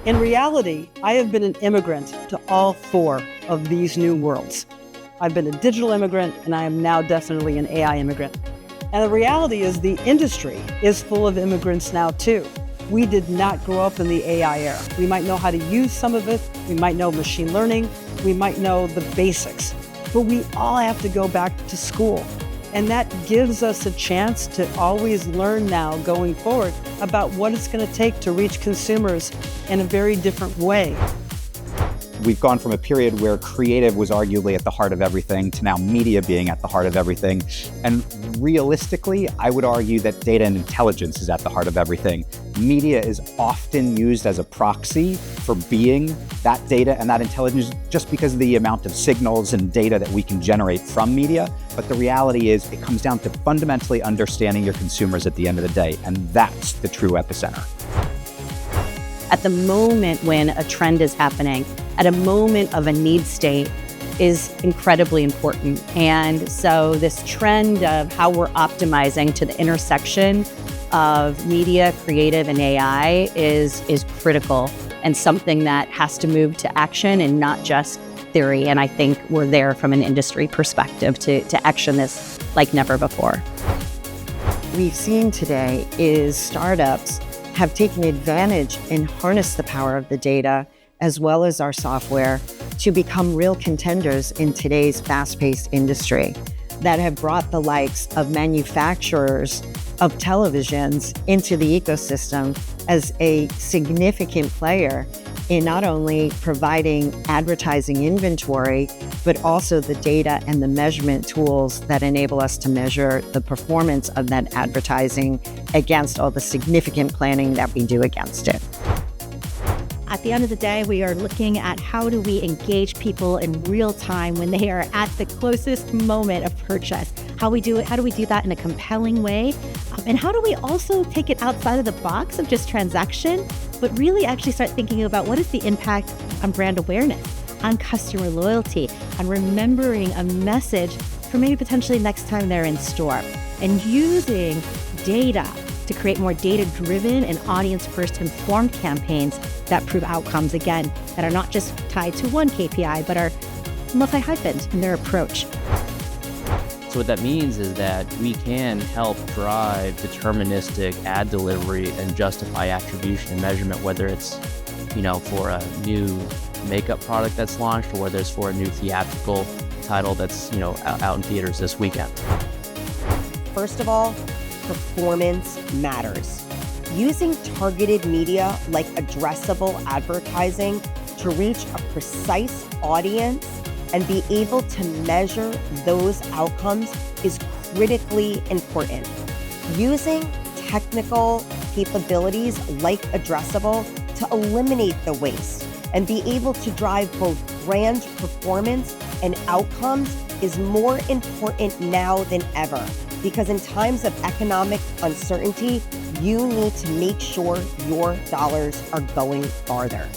In reality, I have been an immigrant to all four of these new worlds. I've been a digital immigrant, and I am now definitely an AI immigrant. And the reality is the industry is full of immigrants now too. We did not grow up in the AI era. We might know how to use some of it, we might know machine learning, we might know the basics, but we all have to go back to school. And that gives us a chance to always learn now going forward about what it's going to take to reach consumers in a very different way. We've gone from a period where creative was arguably at the heart of everything to now media being at the heart of everything. And realistically, I would argue that data and intelligence is at the heart of everything. Media is often used as a proxy for being that data and that intelligence just because of the amount of signals and data that we can generate from media. But the reality is it comes down to fundamentally understanding your consumers at the end of the day. And that's the true epicenter. At the moment when a trend is happening, at a moment of a need state is incredibly important. And so this trend of how we're optimizing to the intersection of media, creative, and AI is critical and something that has to move to action and not just theory. And I think we're there from an industry perspective to action this like never before. We've seen today is startups have taken advantage and harnessed the power of the data as well as our software to become real contenders in today's fast-paced industry that have brought the likes of manufacturers of televisions into the ecosystem as a significant player in not only providing advertising inventory, but also the data and the measurement tools that enable us to measure the performance of that advertising against all the significant planning that we do against it. At the end of the day, we are looking at how do we engage people in real time when they are at the closest moment of purchase. How do we do that in a compelling way? And how do we also take it outside of the box of just transaction, but really actually start thinking about what is the impact on brand awareness, on customer loyalty, on remembering a message for maybe potentially next time they're in store, and using data to create more data-driven and audience-first informed campaigns that prove outcomes, again, that are not just tied to one KPI, but are multi-hyphened in their approach. So what that means is that we can help drive deterministic ad delivery and justify attribution and measurement, whether it's, for a new makeup product that's launched or whether it's for a new theatrical title that's, out in theaters this weekend. First of all, performance matters. Using targeted media like addressable advertising to reach a precise audience and be able to measure those outcomes is critically important. Using technical capabilities like addressable to eliminate the waste and be able to drive both brand performance and outcomes is more important now than ever. Because in times of economic uncertainty, you need to make sure your dollars are going farther.